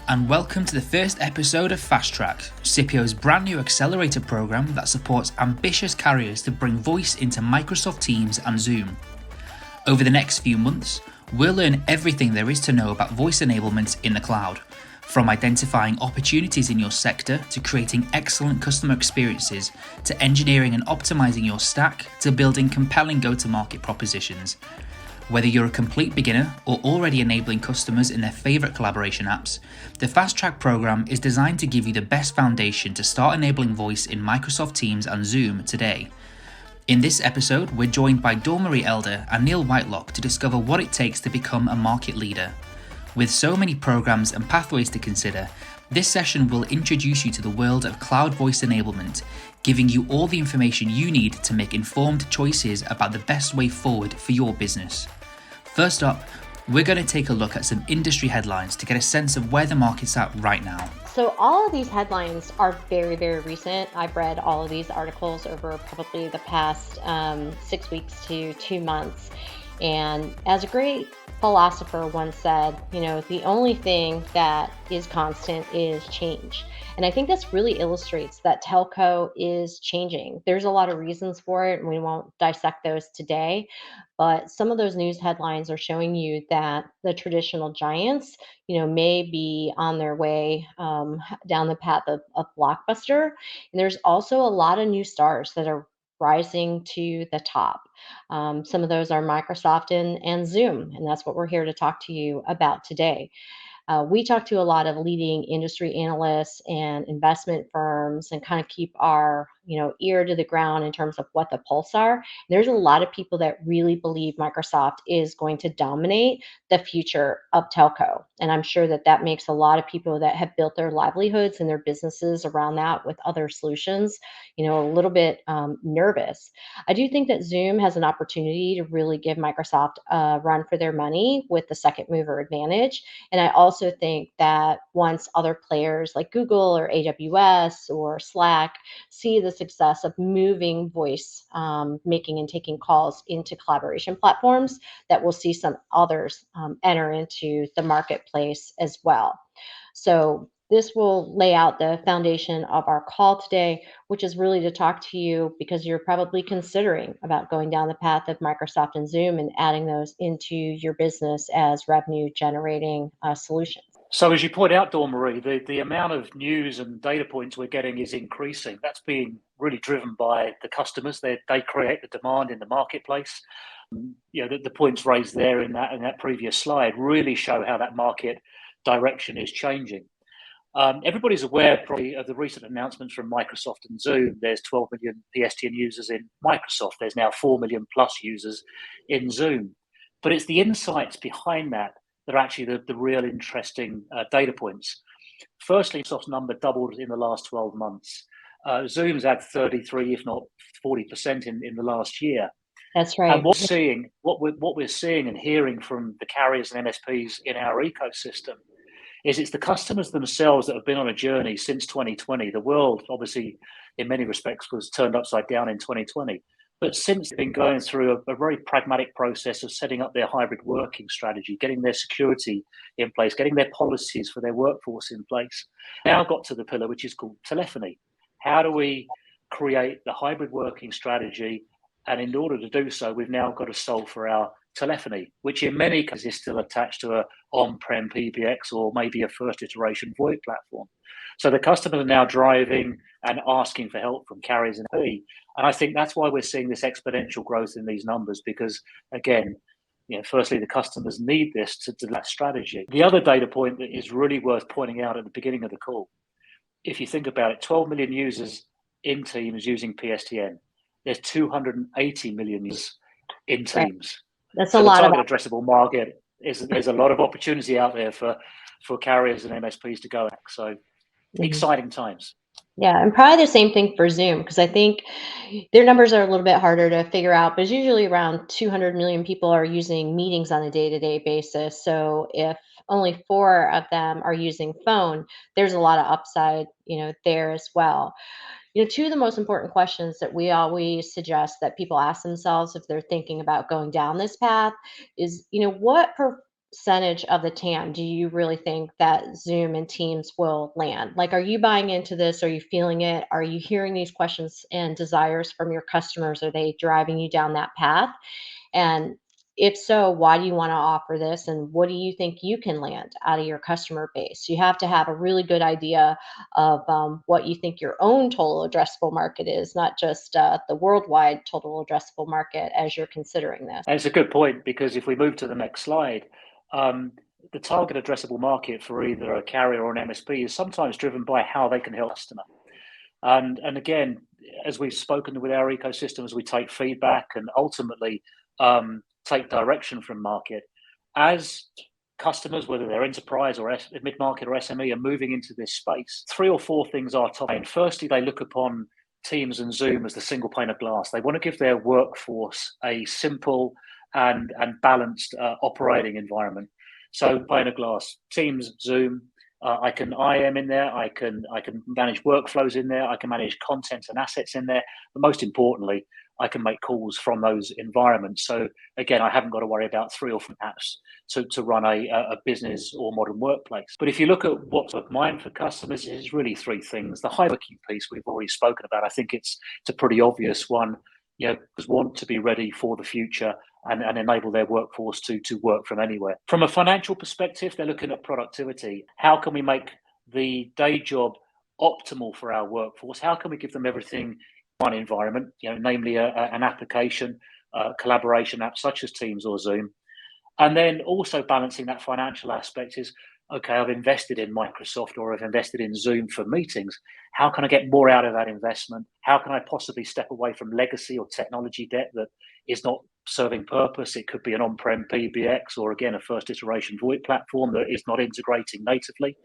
and welcome to the first episode of Fast Track, SIPPIO's brand new accelerator program that supports ambitious carriers to bring voice into Microsoft Teams and Zoom. Over the next few months, we'll learn everything there is to know about voice enablement in the cloud, from identifying opportunities in your sector to creating excellent customer experiences, to engineering and optimizing your stack, to building compelling go-to-market propositions. Whether you're a complete beginner or already enabling customers in their favorite collaboration apps, the Fast Track program is designed to give you the best foundation to start enabling voice in Microsoft Teams and Zoom today. In this episode, we're joined by Dawn Marie Elder and Neil Whitelock to discover what it takes to become a market leader. With so many programs and pathways to consider, this session will introduce you to the world of cloud voice enablement, giving you all the information you need to make informed choices about the best way forward for your business. First up, we're going to take a look at some industry headlines to get a sense of where the market's at right now. So all of these headlines are very, very recent. I've read all of these articles over probably the past 6 weeks to 2 months. And as a great philosopher once said, the only thing that is constant is change. And I think this really illustrates that telco is changing. There's a lot of reasons for it, and we won't dissect those today. But some of those news headlines are showing you that the traditional giants, may be on their way down the path of Blockbuster. And there's also a lot of new stars that are rising to the top. Some of those are Microsoft and Zoom, and that's what we're here to talk to you about today. We talk to a lot of leading industry analysts and investment firms and kind of keep our ear to the ground in terms of what the pulse are. There's a lot of people that really believe Microsoft is going to dominate the future of telco. And I'm sure that makes a lot of people that have built their livelihoods and their businesses around that with other solutions, a little bit nervous. I do think that Zoom has an opportunity to really give Microsoft a run for their money with the second mover advantage. And I also think that once other players like Google or AWS or Slack see the success of moving voice, making and taking calls into collaboration platforms, that we'll see some others enter into the marketplace as well. So this will lay out the foundation of our call today, which is really to talk to you because you're probably considering about going down the path of Microsoft and Zoom and adding those into your business as revenue generating solutions. So as you point out, Dawn Marie, the amount of news and data points we're getting is increasing. That's being really driven by the customers. They create the demand in the marketplace. The points raised there in that previous slide really show how that market direction is changing. Everybody's aware probably of the recent announcements from Microsoft and Zoom. There's 12 million PSTN users in Microsoft. There's now 4 million plus users in Zoom. But it's the insights behind that are actually the real interesting data points. Firstly, Microsoft's number doubled in the last 12 months. Zoom's had 33, if not 40% in the last year. That's right. And what we're seeing and hearing from the carriers and MSPs in our ecosystem is it's the customers themselves that have been on a journey since 2020. The world, obviously, in many respects, was turned upside down in 2020. But since they've been going through a very pragmatic process of setting up their hybrid working strategy, getting their security in place, getting their policies for their workforce in place, now got to the pillar which is called telephony. How do we create the hybrid working strategy? And in order to do so, we've now got to solve for our telephony, which in many cases is still attached to a on-prem PBX or maybe a first iteration VoIP platform. So the customers are now driving and asking for help from carriers and MSPs. And I think that's why we're seeing this exponential growth in these numbers, because again, firstly, the customers need this to do that strategy. The other data point that is really worth pointing out at the beginning of the call, if you think about it, 12 million users in Teams using PSTN. There's 280 million users in Teams. That's so a lot. The target addressable market there's a lot of opportunity out there for carriers and MSPs to go at. So exciting times. Yeah, and probably the same thing for Zoom, because I think their numbers are a little bit harder to figure out, but it's usually around 200 million people are using meetings on a day-to-day basis. So if only 4 of them are using phone, there's a lot of upside, there as well. Two of the most important questions that we always suggest that people ask themselves if they're thinking about going down this path is, what percentage of the TAM do you really think that Zoom and Teams will land? Like, are you buying into this? Are you feeling it? Are you hearing these questions and desires from your customers? Are they driving you down that path? And if so, why do you want to offer this? And what do you think you can land out of your customer base? You have to have a really good idea of what you think your own total addressable market is, not just the worldwide total addressable market as you're considering this. And it's a good point, because if we move to the next slide, the target addressable market for either a carrier or an MSP is sometimes driven by how they can help a customer. And again, as we've spoken with our ecosystem, as we take feedback and ultimately take direction from market, as customers, whether they're enterprise or mid-market or SME, are moving into this space, 3 or 4 things are top. And firstly, they look upon Teams and Zoom as the single pane of glass. They want to give their workforce a simple and balanced operating environment. So pane of glass, Teams, Zoom. I can IM in there. I can manage workflows in there. I can manage content and assets in there. But most importantly, I can make calls from those environments. So again, I haven't got to worry about 3 or 4 apps to run a business or modern workplace. But if you look at what's of mind for customers, it's really 3 things. The hierarchy piece we've already spoken about. I think it's a pretty obvious one. Because want to be ready for the future and enable their workforce to work from anywhere. From a financial perspective, they're looking at productivity. How can we make the day job optimal for our workforce? How can we give them everything in one environment, namely an application, collaboration app such as Teams or Zoom? And then also balancing that financial aspect is, okay, I've invested in Microsoft or I've invested in Zoom for meetings. How can I get more out of that investment? How can I possibly step away from legacy or technology debt that is not serving purpose? It could be an on-prem PBX or, again, a first iteration VoIP platform that is not integrating natively.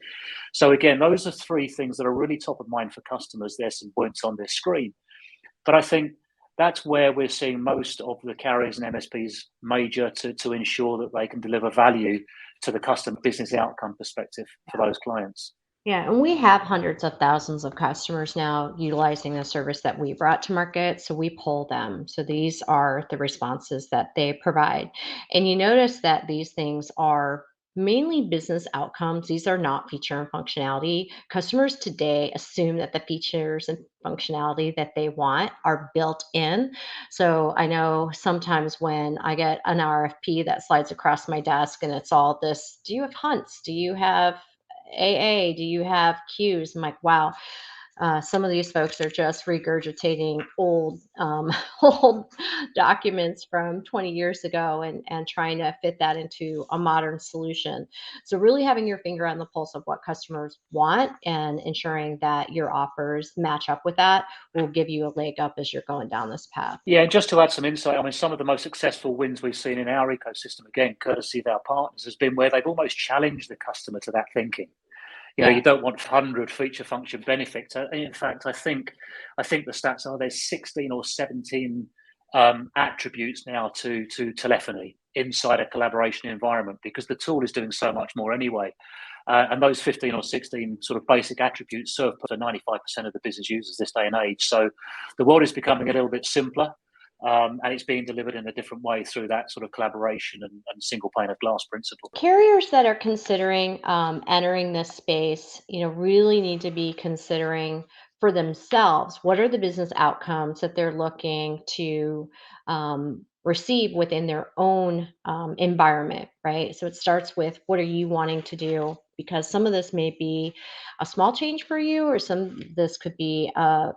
So again, those are 3 things that are really top of mind for customers. There's some points on this screen. But I think that's where we're seeing most of the carriers and MSPs major to ensure that they can deliver value to the customer business outcome perspective for those clients. Yeah, and we have hundreds of thousands of customers now utilizing the service that we brought to market. So we pull them. So these are the responses that they provide. And you notice that these things are mainly business outcomes. These are not feature and functionality. Customers today assume that the features and functionality that they want are built in. So I know sometimes when I get an RFP that slides across my desk and it's all this, do you have hunts? Do you have AA? Do you have queues? I'm like, wow. Some of these folks are just regurgitating old old documents from 20 years ago and trying to fit that into a modern solution. So really having your finger on the pulse of what customers want and ensuring that your offers match up with that will give you a leg up as you're going down this path. Yeah, and just to add some insight, I mean, some of the most successful wins we've seen in our ecosystem, again, courtesy of our partners, has been where they've almost challenged the customer to that thinking. You don't want 100 feature function benefits. In fact, I think the stats are there's 16 or 17 attributes now to telephony inside a collaboration environment, because the tool is doing so much more anyway. And those 15 or 16 sort of basic attributes serve for 95% of the business users this day and age. So the world is becoming a little bit simpler. And it's being delivered in a different way through that sort of collaboration and single pane of glass principle. Carriers that are considering entering this space, really need to be considering for themselves what are the business outcomes that they're looking to receive within their own environment, right? So it starts with what are you wanting to do? Because some of this may be a small change for you, or this could be a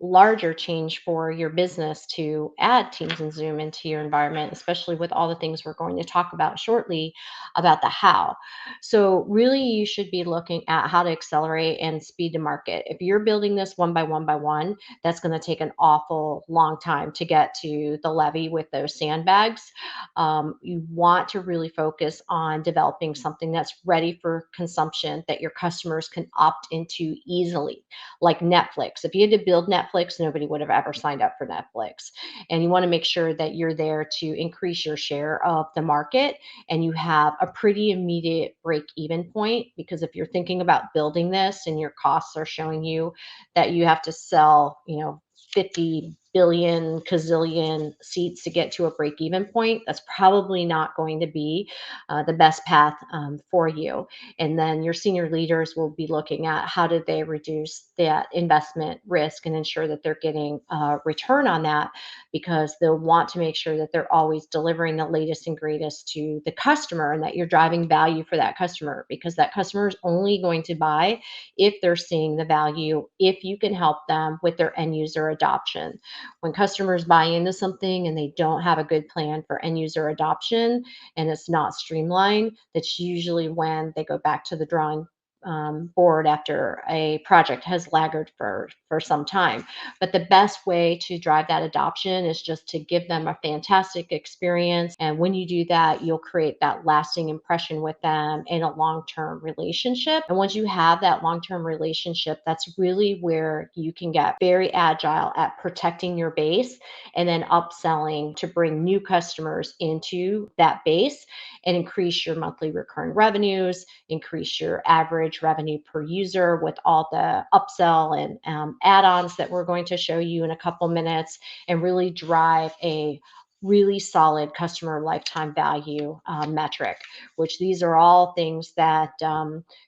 larger change for your business to add Teams and Zoom into your environment, especially with all the things we're going to talk about shortly about the how. So, really, you should be looking at how to accelerate and speed to market. If you're building this one by one, that's going to take an awful long time to get to the levee with those sandbags. You want to really focus on developing something that's ready for consumption that your customers can opt into easily, like Netflix. If you had to build Netflix, nobody would have ever signed up for Netflix. And you want to make sure that you're there to increase your share of the market and you have a pretty immediate break even point. Because if you're thinking about building this and your costs are showing you that you have to sell, 50 billion, gazillion seats to get to a break even point, that's probably not going to be the best path for you. And then your senior leaders will be looking at how did they reduce that investment risk and ensure that they're getting a return on that, because they'll want to make sure that they're always delivering the latest and greatest to the customer and that you're driving value for that customer, because that customer is only going to buy if they're seeing the value, if you can help them with their end user adoption. When customers buy into something and they don't have a good plan for end user adoption and it's not streamlined, that's usually when they go back to the drawing board after a project has lagged for some time. But the best way to drive that adoption is just to give them a fantastic experience. And when you do that, you'll create that lasting impression with them in a long-term relationship. And once you have that long-term relationship, that's really where you can get very agile at protecting your base and then upselling to bring new customers into that base and increase your monthly recurring revenues, increase your average revenue per user with all the upsell and add-ons that we're going to show you in a couple minutes, and really drive a really solid customer lifetime value metric, which these are all things that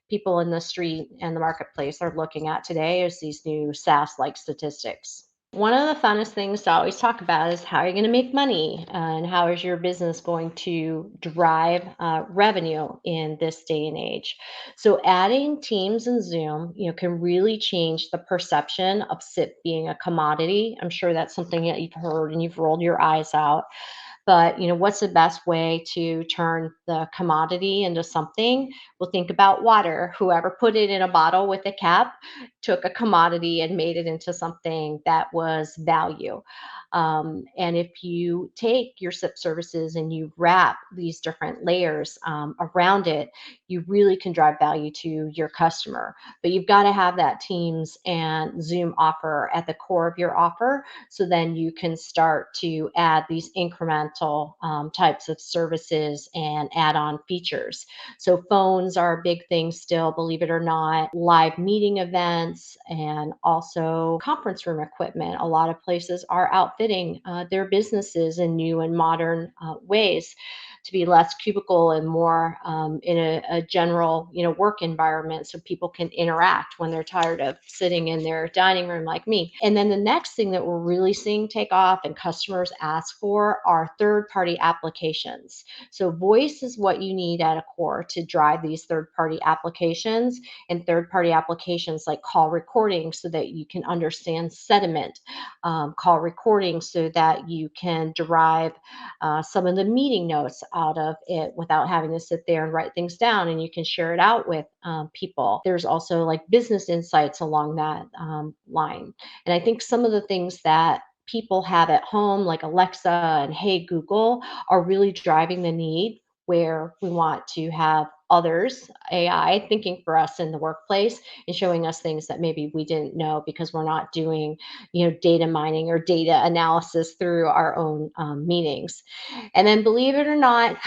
people in the street and the marketplace are looking at today as these new SaaS-like statistics. One of the funnest things to always talk about is how are you going to make money and how is your business going to drive revenue in this day and age. So adding Teams and Zoom, can really change the perception of SIP being a commodity. I'm sure that's something that you've heard and you've rolled your eyes out. But what's the best way to turn the commodity into something? Well, think about water. Whoever put it in a bottle with a cap took a commodity and made it into something that was value. And if you take your SIP services and you wrap these different layers around it, you really can drive value to your customer. But you've got to have that Teams and Zoom offer at the core of your offer. So then you can start to add these incremental types of services and add-on features. So phones are a big thing still, believe it or not, live meeting events, and also conference room equipment. A lot of places are outfitting their businesses in new and modern ways to be less cubicle and more in a general, work environment, so people can interact when they're tired of sitting in their dining room like me. And then the next thing that we're really seeing take off and customers ask for are third-party applications. So voice is what you need at a core to drive these third-party applications, and third-party applications like call recording so that you can understand sentiment, call recording so that you can derive some of the meeting notes out of it without having to sit there and write things down, and you can share it out with people. There's also like business insights along that line. And I think some of the things that people have at home, like Alexa and Hey Google, are really driving the need where we want to have others, AI, thinking for us in the workplace and showing us things that maybe we didn't know because we're not doing, data mining or data analysis through our own meetings. And then, believe it or not,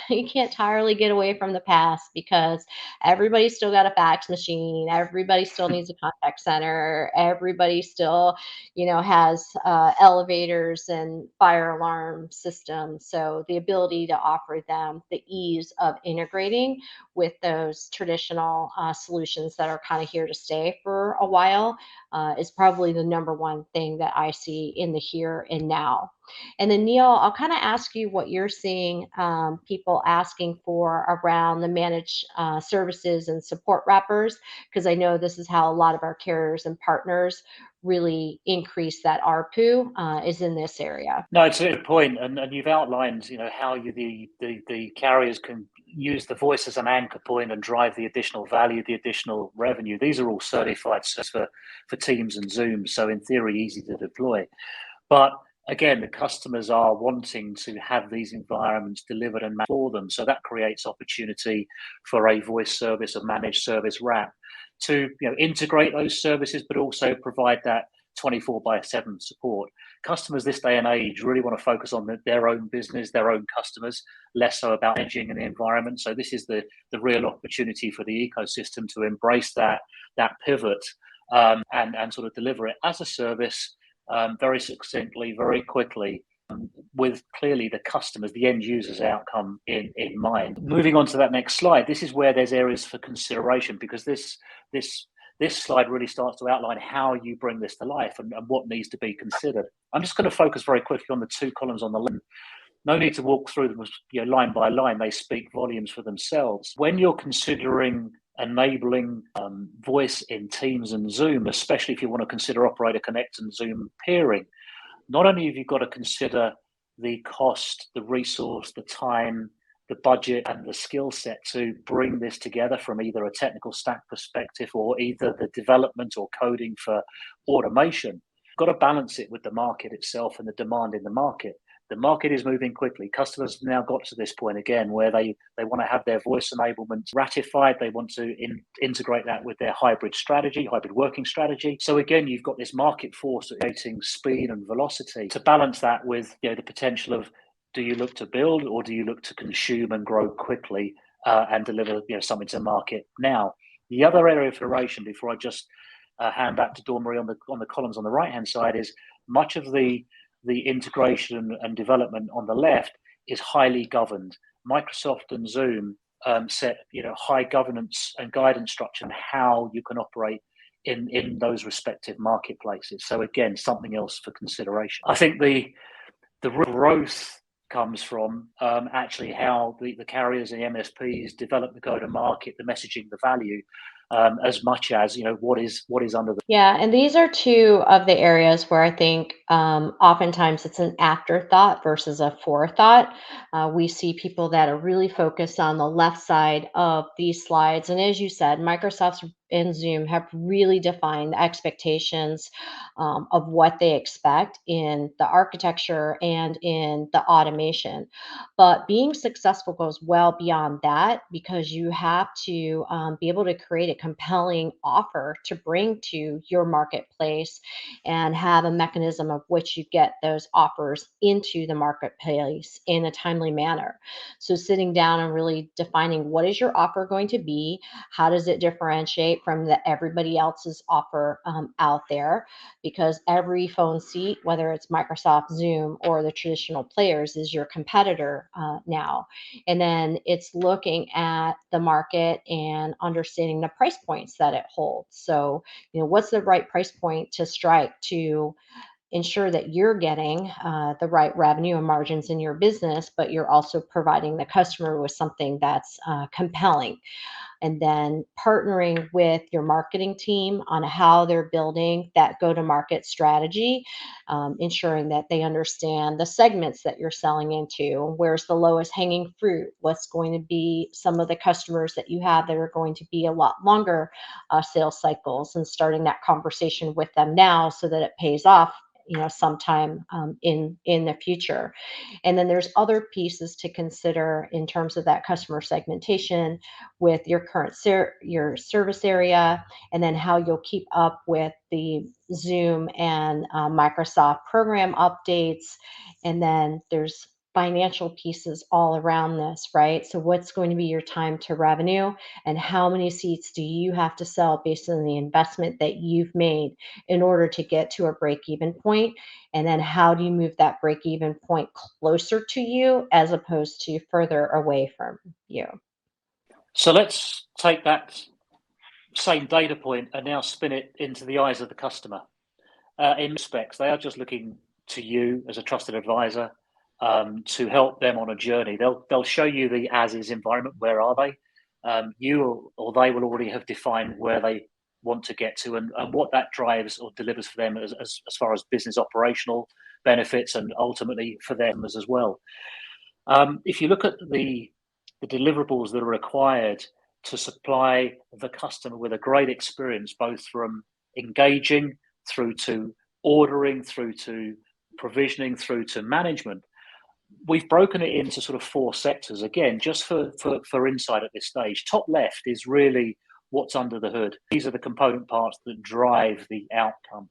you can't entirely get away from the past because everybody's still got a fax machine. Everybody still needs a contact center. Everybody still, has elevators and fire alarm systems. So the ability to offer them the ease of integrating with those traditional solutions that are kind of here to stay for a while is probably the number one thing that I see in the here and now. And then, Neil, I'll kind of ask you what you're seeing people asking for around the managed services and support wrappers, because I know this is how a lot of our carriers and partners really increase that ARPU is in this area. No, it's a good point, and you've outlined, how the carriers can use the voice as an anchor point and drive the additional value, the additional revenue. These are all certified for Teams and Zoom, so in theory, easy to deploy. But again, the customers are wanting to have these environments delivered and managed for them, so that creates opportunity for a voice service, a managed service wrap, to integrate those services, but also provide that 24/7 support. Customers this day and age really want to focus on their own business, their own customers, less so about managing the environment. So this is the real opportunity for the ecosystem to embrace that pivot and sort of deliver it as a service, very succinctly, very quickly, with clearly the customers, the end users outcome in mind. Moving on to that next slide, this is where there's areas for consideration, because this slide really starts to outline how you bring this to life and what needs to be considered. I'm just going to focus very quickly on the two columns on the left. No need to walk through them, line by line. They speak volumes for themselves. When you're considering enabling voice in Teams and Zoom, especially if you want to consider Operator Connect and Zoom peering, not only have you got to consider the cost, the resource, the time, the budget, and the skill set to bring this together from either a technical stack perspective or either the development or coding for automation. You've got to balance it with the market itself and the demand in the market. The market is moving quickly. Customers have now got to this point again where they want to have their voice enablement ratified. They want to integrate that with their hybrid strategy, hybrid working strategy. So again, you've got this market force creating speed and velocity to balance that with the potential of, do you look to build or do you look to consume and grow quickly and deliver something to the market now? The other area of iteration, before I just hand back to Dawn Marie on the columns on the right hand side, is much of the integration and development on the left is highly governed. Microsoft and Zoom set high governance and guidance structure on how you can operate in those respective marketplaces. So again, something else for consideration. I think the growth comes from actually how the carriers and MSPs develop the go-to-market, the messaging, the value, as much as what is under the. Yeah, and these are two of the areas where I think oftentimes it's an afterthought versus a forethought. We see people that are really focused on the left side of these slides, and as you said, Microsoft and Zoom have really defined the expectations of what they expect in the architecture and in the automation. But being successful goes well beyond that, because you have to be able to create a compelling offer to bring to your marketplace and have a mechanism of which you get those offers into the marketplace in a timely manner. So sitting down and really defining, what is your offer going to be? How does it differentiate from everybody else's offer out there? Because every phone seat, whether it's Microsoft, Zoom, or the traditional players, is your competitor now. And then it's looking at the market and understanding the price points that it holds. So, what's the right price point to strike to ensure that you're getting the right revenue and margins in your business, but you're also providing the customer with something that's compelling. And then partnering with your marketing team on how they're building that go-to-market strategy, ensuring that they understand the segments that you're selling into, where's the lowest hanging fruit, what's going to be some of the customers that you have that are going to be a lot longer sales cycles, and starting that conversation with them now so that it pays off sometime in the future. And then there's other pieces to consider in terms of that customer segmentation with your current your service area, and then how you'll keep up with the Zoom and Microsoft program updates. And then there's financial pieces all around this, right? So what's going to be your time to revenue, and how many seats do you have to sell based on the investment that you've made in order to get to a break-even point? And then how do you move that break-even point closer to you as opposed to further away from you? So let's take that same data point and now spin it into the eyes of the customer. In respects, they are just looking to you as a trusted advisor to help them on a journey. They'll show you the as-is environment. Where are they? You or they will already have defined where they want to get to and what that drives or delivers for them as far as business operational benefits, and ultimately for them as well. If you look at the deliverables that are required to supply the customer with a great experience, both from engaging through to ordering, through to provisioning, through to management, we've broken it into sort of four sectors. Again, just for insight at this stage, top left is really what's under the hood. These are the component parts that drive the outcome.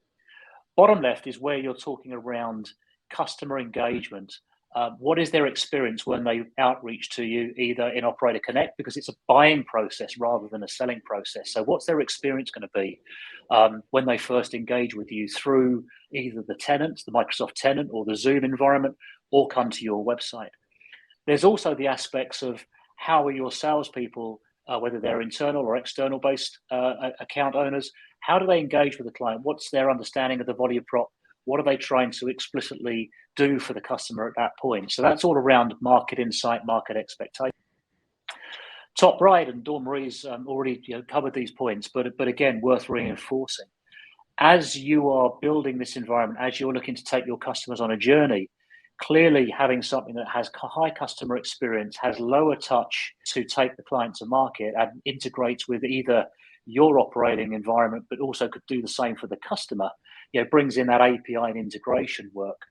Bottom left is where you're talking around customer engagement What is their experience when they outreach to you, either in Operator Connect, because it's a buying process rather than a selling process? So, what's their experience going to be when they first engage with you through either the tenant, the Microsoft tenant, or the Zoom environment, or come to your website? There's also the aspects of how are your salespeople, whether they're internal or external based account owners, how do they engage with the client? What's their understanding of the value prop? What are they trying to explicitly do for the customer at that point? So that's all around market insight, market expectation. Top right, and Dawn Marie's already covered these points, but again, worth reinforcing. As you are building this environment, as you're looking to take your customers on a journey, clearly having something that has high customer experience, has lower touch to take the client to market, and integrates with either your operating environment, but also could do the same for the customer, brings in that API and integration work.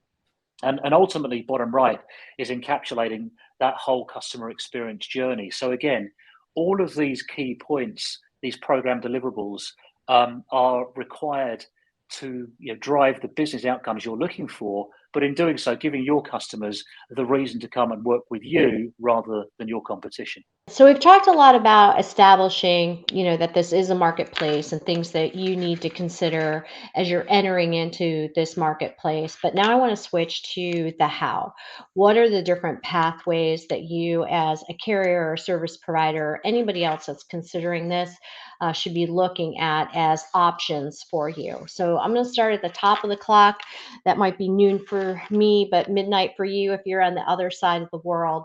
And ultimately, bottom right is encapsulating that whole customer experience journey. So again, all of these key points, these program deliverables, are required to drive the business outcomes you're looking for, but in doing so, giving your customers the reason to come and work with you rather than your competition. So we've talked a lot about establishing, that this is a marketplace and things that you need to consider as you're entering into this marketplace. But now I want to switch to the how. What are the different pathways that you, as a carrier or service provider, or anybody else that's considering this, should be looking at as options for you? So I'm going to start at the top of the clock. That might be noon for me, but midnight for you if you're on the other side of the world.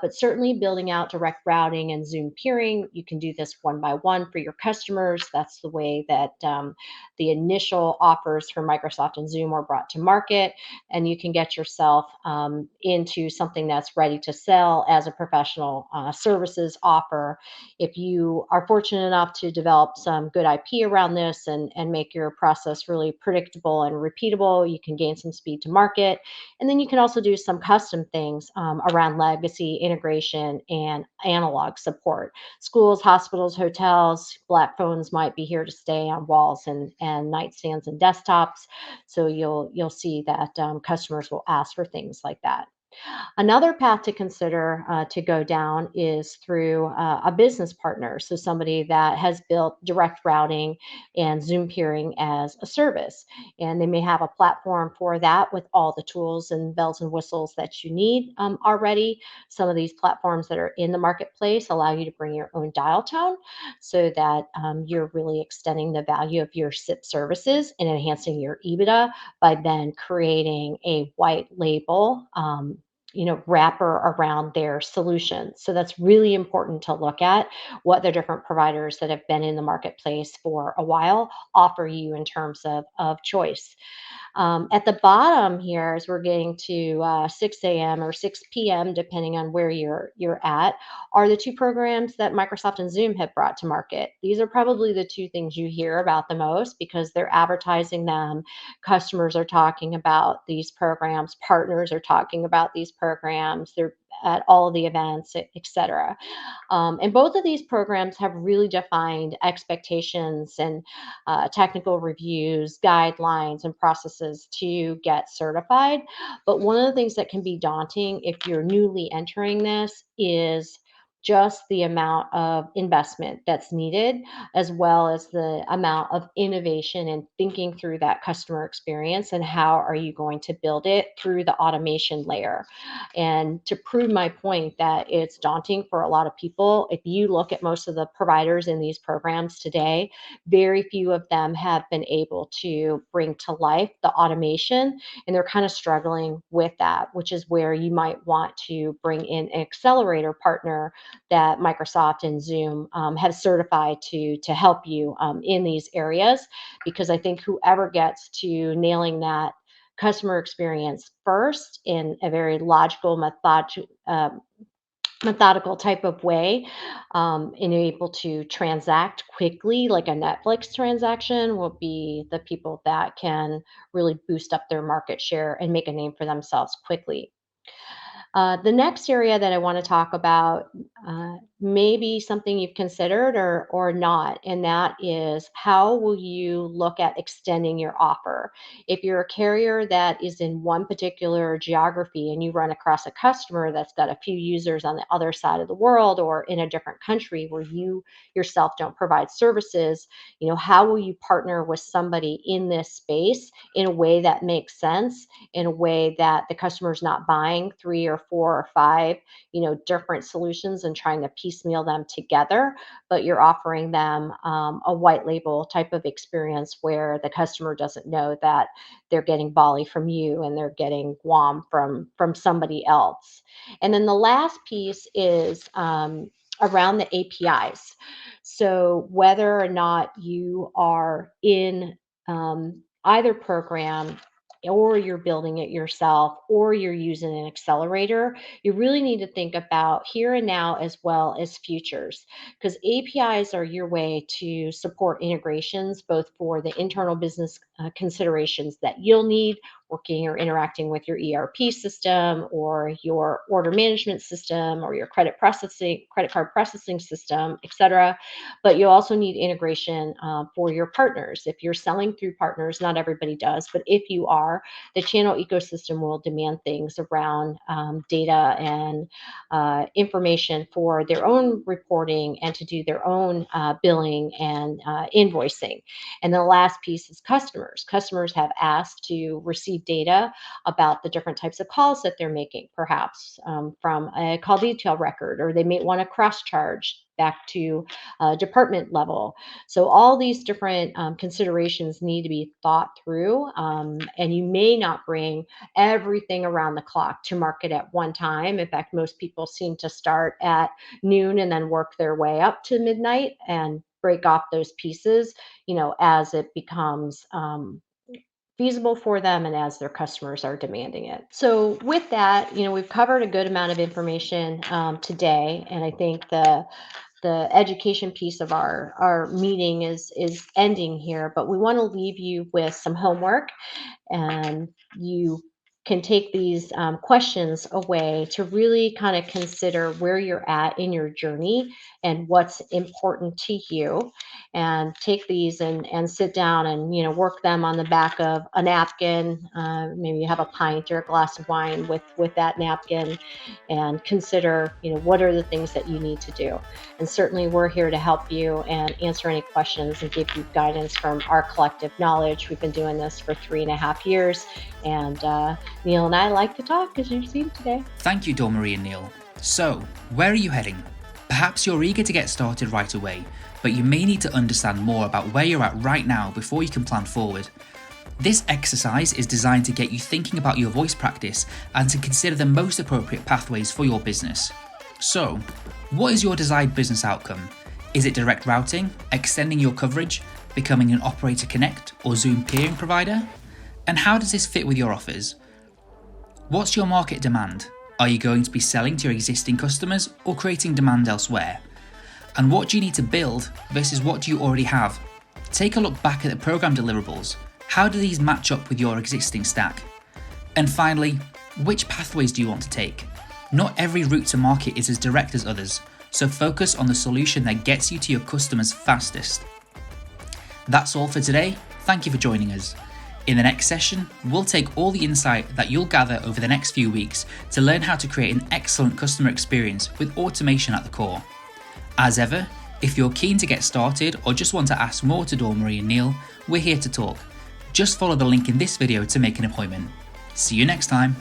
But certainly building out direct routing and Zoom peering, you can do this one by one for your customers. That's the way that the initial offers for Microsoft and Zoom were brought to market. And you can get yourself into something that's ready to sell as a professional services offer. If you are fortunate enough to develop some good IP around this and make your process really predictable and repeatable, you can gain some speed to market. And then you can also do some custom things around legacy integration and analog support. Schools, hospitals, hotels, black phones might be here to stay on walls and nightstands and desktops. So you'll see that customers will ask for things like that. Another path to consider to go down is through a business partner. So somebody that has built direct routing and Zoom peering as a service. And they may have a platform for that with all the tools and bells and whistles that you need already. Some of these platforms that are in the marketplace allow you to bring your own dial tone so that you're really extending the value of your SIP services and enhancing your EBITDA by then creating a white label wrapper around their solution. So that's really important to look at what the different providers that have been in the marketplace for a while offer you in terms of choice. At the bottom here, as we're getting to 6 a.m. or 6 p.m., depending on where you're at, are the two programs that Microsoft and Zoom have brought to market. These are probably the two things you hear about the most because they're advertising them. Customers are talking about these programs. Partners are talking about these programs. They're at all the events, et cetera. And both of these programs have really defined expectations and technical reviews, guidelines, and processes to get certified. But one of the things that can be daunting if you're newly entering this is just the amount of investment that's needed, as well as the amount of innovation and thinking through that customer experience and how are you going to build it through the automation layer. And to prove my point that it's daunting for a lot of people, if you look at most of the providers in these programs today, very few of them have been able to bring to life the automation, and they're kind of struggling with that, which is where you might want to bring in an accelerator partner that Microsoft and Zoom have certified to help you in these areas, because I think whoever gets to nailing that customer experience first in a very logical, methodical type of way, and able to transact quickly like a Netflix transaction will be the people that can really boost up their market share and make a name for themselves quickly. The next area that I want to talk about may be something you've considered or not, and that is, how will you look at extending your offer? If you're a carrier that is in one particular geography and you run across a customer that's got a few users on the other side of the world or in a different country where you yourself don't provide services, how will you partner with somebody in this space in a way that makes sense, in a way that the customer's not buying 3 or 4 or 5 different solutions and trying to piecemeal them together, but you're offering them a white label type of experience where the customer doesn't know that they're getting Bali from you and they're getting Guam from somebody else. And then the last piece is around the APIs. So whether or not you are in either program, or you're building it yourself, or you're using an accelerator, you really need to think about here and now as well as futures, because APIs are your way to support integrations both for the internal business considerations that you'll need working or interacting with your ERP system or your order management system or your credit card processing system, etc. But you also need integration for your partners. If you're selling through partners, not everybody does, but if you are, the channel ecosystem will demand things around data and information for their own reporting and to do their own billing and invoicing. And the last piece is customers. Customers have asked to receive data about the different types of calls that they're making, perhaps from a call detail record, or they may want to cross charge back to department level. So all these different considerations need to be thought through, and you may not bring everything around the clock to market at one time. In fact, most people seem to start at noon and then work their way up to midnight and break off those pieces, as it becomes feasible for them and as their customers are demanding it. So with that, we've covered a good amount of information today, and I think the education piece of our meeting is ending here, but we want to leave you with some homework, and you can take these questions away to really kind of consider where you're at in your journey and what's important to you, and take these and sit down and work them on the back of a napkin. Maybe you have a pint or a glass of wine with that napkin, and consider what are the things that you need to do. And certainly we're here to help you and answer any questions and give you guidance from our collective knowledge. We've been doing this for 3.5 years, and Neil and I like to talk, as you've seen today. Thank you, Dawn Marie and Neil. So, where are you heading? Perhaps you're eager to get started right away, but you may need to understand more about where you're at right now before you can plan forward. This exercise is designed to get you thinking about your voice practice and to consider the most appropriate pathways for your business. So, what is your desired business outcome? Is it direct routing, extending your coverage, becoming an Operator Connect or Zoom peering provider? And how does this fit with your offers? What's your market demand? Are you going to be selling to your existing customers or creating demand elsewhere? And what do you need to build versus what do you already have? Take a look back at the program deliverables. How do these match up with your existing stack? And finally, which pathways do you want to take? Not every route to market is as direct as others, so focus on the solution that gets you to your customers fastest. That's all for today. Thank you for joining us. In the next session, we'll take all the insight that you'll gather over the next few weeks to learn how to create an excellent customer experience with automation at the core. As ever, if you're keen to get started or just want to ask more to Dawn Marie and Neil, we're here to talk. Just follow the link in this video to make an appointment. See you next time.